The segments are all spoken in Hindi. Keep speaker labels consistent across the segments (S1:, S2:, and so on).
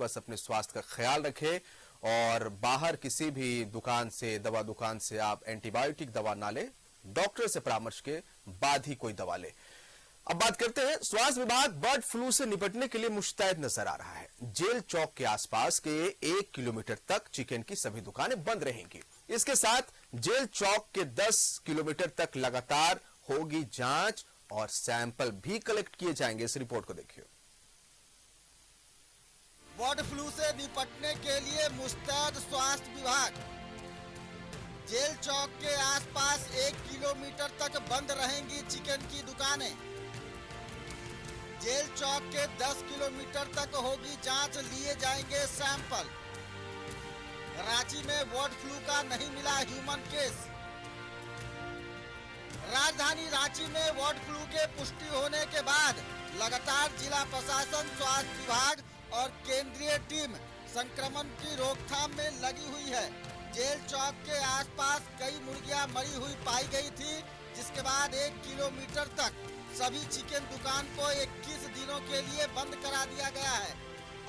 S1: बस अपने स्वास्थ्य का ख्याल रखें और बाहर किसी भी दुकान से, दवा दुकान से आप एंटीबायोटिक दवा ना लें, डॉक्टर से परामर्श के बाद ही कोई दवा लें। अब बात करते हैं, स्वास्थ्य विभाग बर्ड फ्लू से निपटने के लिए मुस्तैद नजर आ रहा है। जेल चौक के आसपास के 1 किलोमीटर तक चिकन की सभी दुकानें बंद रहेंगी। इसके साथ जेल चौक के 10 किलोमीटर तक लगातार होगी जांच और सैंपल भी कलेक्ट किए जाएंगे। इस रिपोर्ट को देखिए।
S2: बर्ड फ्लू से निपटने के लिए मुस्तैद स्वास्थ्य विभाग। जेल चौक के आसपास 1 किलोमीटर तक बंद रहेंगी चिकन की दुकानें। जेल चौक के 10 किलोमीटर तक होगी जांच, लिए जाएंगे सैंपल। रांची में बर्ड फ्लू का नहीं मिला ह्यूमन केस। राजधानी रांची में बर्ड फ्लू के पुष्टि होने के बाद लगातार जिला प्रशासन, स्वास्थ्य विभाग और केंद्रीय टीम संक्रमण की रोकथाम में लगी हुई है। जेल चौक के आसपास कई मुर्गियां मरी हुई पाई गई थी, जिसके बाद 1 किलोमीटर तक सभी चिकन दुकान को 21 दिनों के लिए बंद करा दिया गया है।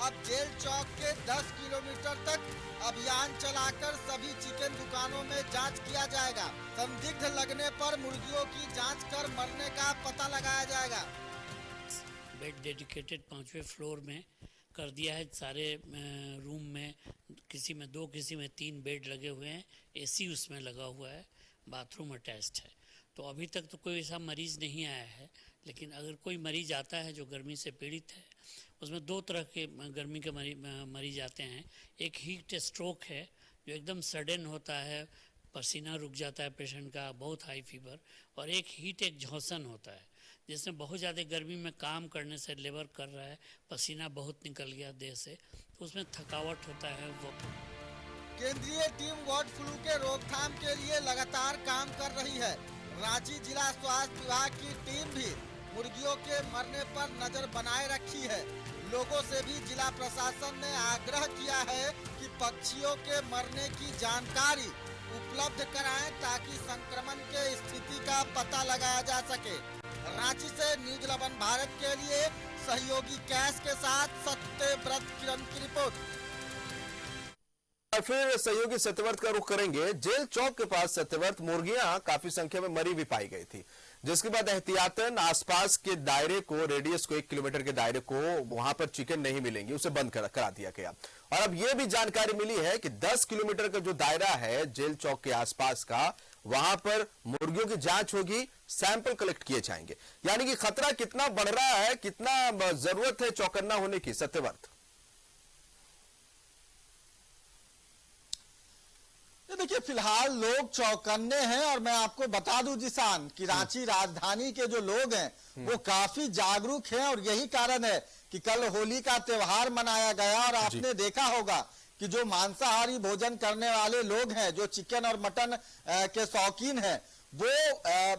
S2: अब जेल चौक के 10 किलोमीटर तक अभियान चलाकर सभी चिकन दुकानों में जांच किया जाएगा। संदिग्ध लगने पर मुर्गियों की जांच कर मरने का पता लगाया जाएगा।
S3: बेड डेडिकेटेड 5वें फ्लोर में कर दिया है। सारे रूम में किसी में 2, किसी में 3 बेड लगे हुए हैं। एसी उसमें लगा हुआ है, बाथरूम अटैच्ड है। तो अभी तक तो कोई ऐसा मरीज़ नहीं आया है, लेकिन अगर कोई मरीज़ आता है जो गर्मी से पीड़ित है, उसमें 2 तरह के गर्मी के मरीज़ आते हैं। एक हीट स्ट्रोक है जो एकदम सडन होता है, पसीना रुक जाता है पेशेंट का, बहुत हाई फीवर। और एक हीट एक्सहॉशन होता है जिसमें बहुत ज़्यादा गर्मी में काम करने से लेबर कर रहा है, पसीना बहुत निकल गया देह से, तो उसमें थकावट होता है। वो
S2: केंद्रीय टीम बर्ड फ्लू के रोकथाम के लिए लगातार काम कर रही है। रांची जिला स्वास्थ्य विभाग की टीम भी मुर्गियों के मरने पर नजर बनाए रखी है। लोगों से भी जिला प्रशासन ने आग्रह किया है कि पक्षियों के मरने की जानकारी उपलब्ध कराएं ताकि संक्रमण के स्थिति का पता लगाया जा सके। रांची से न्यूज 11 भारत के लिए सहयोगी कैश के साथ सत्यव्रत किरण की रिपोर्ट।
S1: फिर सहयोगी सत्यव्रत का रुख करेंगे। जेल चौक के पास सत्यव्रत, मुर्गियां काफी संख्या में मरी भी पाई गई थी, जिसके बाद एहतियातन आसपास के दायरे को, रेडियस को, 1 किलोमीटर के दायरे को, वहां पर चिकन नहीं मिलेंगी, उसे बंद करा दिया गया। और अब यह भी जानकारी मिली है कि 10 किलोमीटर का जो दायरा है जेल चौक के आसपास का, वहां पर मुर्गियों की जांच होगी, सैंपल कलेक्ट किए जाएंगे। यानी कि खतरा कितना बढ़ रहा है, कितना जरूरत है चौकन्ना होने की, सत्यव्रत?
S2: देखिए, फिलहाल लोग चौकन्ने हैं और मैं आपको बता दूं जिसान कि रांची राजधानी के जो लोग हैं वो काफी जागरूक हैं। और यही कारण है कि कल होली का त्योहार मनाया गया और आपने देखा होगा कि जो मांसाहारी भोजन करने वाले लोग हैं, जो चिकन और मटन के शौकीन हैं, वो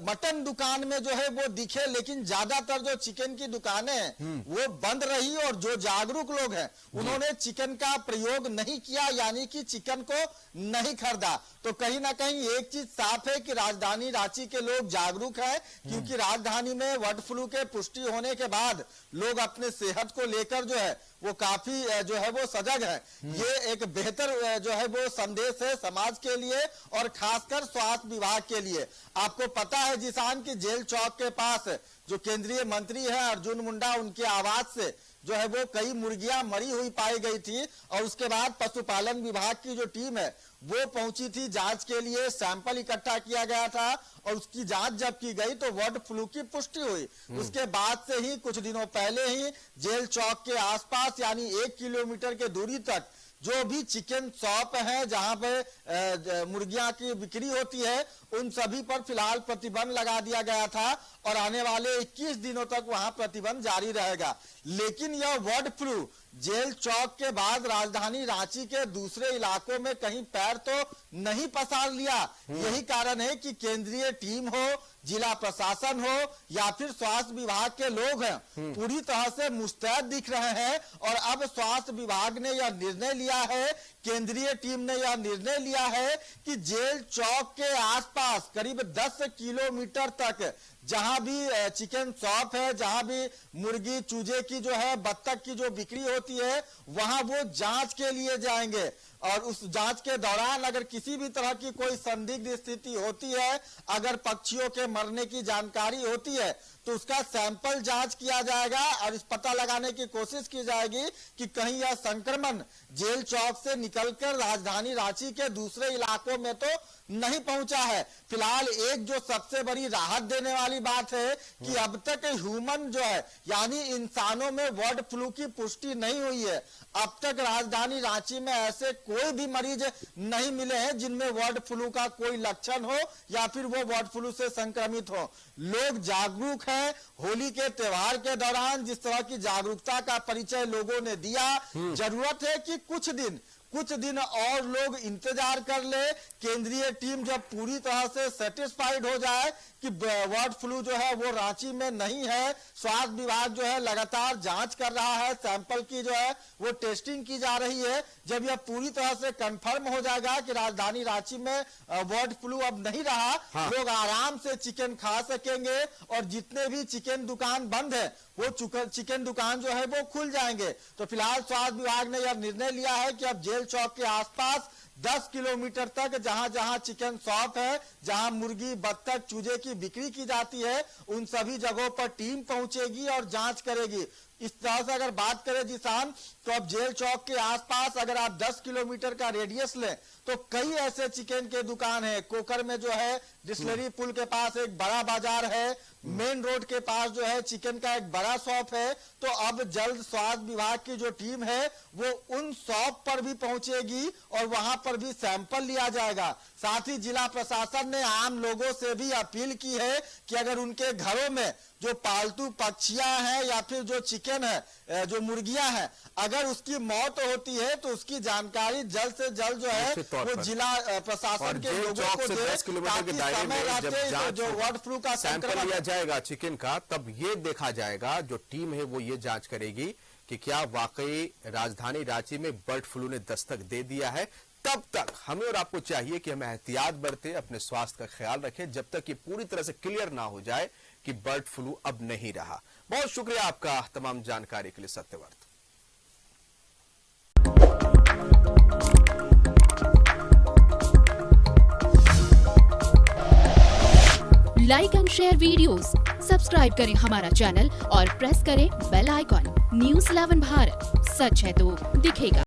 S2: मटन दुकान में जो है वो दिखे, लेकिन ज्यादातर जो चिकन की दुकानें हैं वो बंद रही। और जो जागरूक लोग हैं उन्होंने चिकन का प्रयोग नहीं किया, यानी कि चिकन को नहीं खरीदा। तो कहीं ना कहीं एक चीज साफ है कि राजधानी रांची के लोग जागरूक हैं, क्योंकि राजधानी में बर्ड फ्लू के पुष्टि होने के बाद लोग अपने सेहत को लेकर जो है वो काफी जो है वो सजग है। ये एक बेहतर जो है वो संदेश है समाज के लिए और खासकर स्वास्थ्य विभाग के लिए। आपको पता है जिसान की जेल चौक के पास जो केंद्रीय मंत्री है अर्जुन मुंडा, उनके आवाज से जो है वो कई मुर्गियां मरी हुई पाई गई थी। और उसके बाद पशुपालन विभाग की जो टीम है वो पहुंची थी जांच के लिए, सैंपल इकट्ठा किया गया था और उसकी जांच जब की गई तो बर्ड फ्लू की पुष्टि हुई। उसके बाद से ही कुछ दिनों पहले ही जेल चौक के आसपास यानी 1 किलोमीटर के दूरी तक जो भी चिकन शॉप है जहां पे मुर्गियां की बिक्री होती है, उन सभी पर फिलहाल प्रतिबंध लगा दिया गया था और आने वाले 21 दिनों तक वहां प्रतिबंध जारी रहेगा। लेकिन यह बर्ड फ्लू जेल चौक के बाद राजधानी रांची के दूसरे इलाकों में कहीं पैर तो नहीं पसार लिया। यही कारण है कि केंद्रीय टीम हो जिला प्रशासन हो या फिर स्वास्थ्य विभाग के लोग हैं, पूरी तरह से मुस्तैद दिख रहे हैं। और अब स्वास्थ्य विभाग ने यह निर्णय लिया है, केंद्रीय टीम ने यह निर्णय लिया है कि जेल चौक के आसपास करीब 10 किलोमीटर तक जहां भी चिकन शॉप है, जहां भी मुर्गी चूजे की जो है, बत्तख की जो बिक्री होती है, वहां वो जांच के लिए जाएंगे। और उस जांच के दौरान अगर किसी भी तरह की कोई संदिग्ध स्थिति होती है, अगर पक्षियों के मरने की जानकारी होती है, तो उसका सैंपल जांच किया जाएगा और इस पता लगाने की कोशिश की जाएगी कि कहीं यह संक्रमण जेल चौक से निकलकर राजधानी रांची के दूसरे इलाकों में तो नहीं पहुंचा है। फिलहाल एक जो सबसे बड़ी राहत देने वाली बात है कि अब तक ह्यूमन जो है, यानी इंसानों में बर्ड फ्लू की पुष्टि नहीं हुई है। अब तक राजधानी रांची में ऐसे कोई भी मरीज नहीं मिले हैं जिनमें बर्ड फ्लू का कोई लक्षण हो या फिर वो बर्ड फ्लू से संक्रमित हो। लोग जागरूक हैं। होली के त्योहार के दौरान जिस तरह की जागरूकता का परिचय लोगों ने दिया, जरूरत है कि कुछ दिन और लोग इंतजार कर ले। केंद्रीय टीम जब पूरी तरह से सेटिस्फाइड हो जाए कि बर्ड फ्लू जो है वो रांची में नहीं है, स्वास्थ्य विभाग जो है लगातार जांच कर रहा है, सैंपल की जो है वो टेस्टिंग की जा रही है। जब यह पूरी तरह से कंफर्म हो जाएगा कि राजधानी रांची में बर्ड फ्लू अब नहीं रहा, लोग आराम से चिकन खा सकेंगे और जितने भी चिकन दुकान बंद है वो चिकन दुकान जो है वो खुल जाएंगे। तो फिलहाल स्वास्थ्य विभाग ने यह निर्णय लिया है कि अब जेल चौक के आसपास 10 किलोमीटर तक जहां चिकन शॉप है, जहां मुर्गी बत्तख चूजे की बिक्री की जाती है, उन सभी जगहों पर टीम पहुंचेगी और जांच करेगी। इस तरह से अगर बात करें जिसान, तो अब जेल चौक के आसपास अगर आप 10 किलोमीटर का रेडियस लें तो कई ऐसे चिकन के दुकान है। कोकर में जो है डिस्लरी पुल के पास एक बड़ा बाजार है, मेन रोड के पास जो है चिकन का एक बड़ा शॉप है। तो अब जल्द स्वास्थ्य विभाग की जो टीम है वो उन शॉप पर भी पहुंचेगी और वहां पर भी सैंपल लिया जाएगा। साथ ही जिला प्रशासन ने आम लोगों से भी अपील की है कि अगर उनके घरों में जो पालतू पक्षियां हैं या फिर जो चिकन है, जो मुर्गियां हैं, अगर उसकी मौत होती है तो उसकी जानकारी जल्द से जल्द जो है वो जिला प्रशासन के लोगों को दे, ताकि समय रहते जो बर्ड फ्लू का
S1: सैंपल लिया जाएगा चिकन का, तब ये देखा जाएगा, जो टीम है वो ये जांच करेगी कि क्या वाकई राजधानी रांची में बर्ड फ्लू ने दस्तक दे दिया है। तब तक हमें और आपको चाहिए कि हम एहतियात बरतें, अपने स्वास्थ्य का ख्याल रखें, जब तक ये पूरी तरह से क्लियर ना हो जाए कि बर्ड फ्लू अब नहीं रहा। बहुत शुक्रिया आपका तमाम जानकारी के लिए Satyavrat.
S4: Like and share videos, subscribe करें हमारा चैनल और प्रेस करें बेल आइकॉन। News 11 भारत, सच है तो दिखेगा।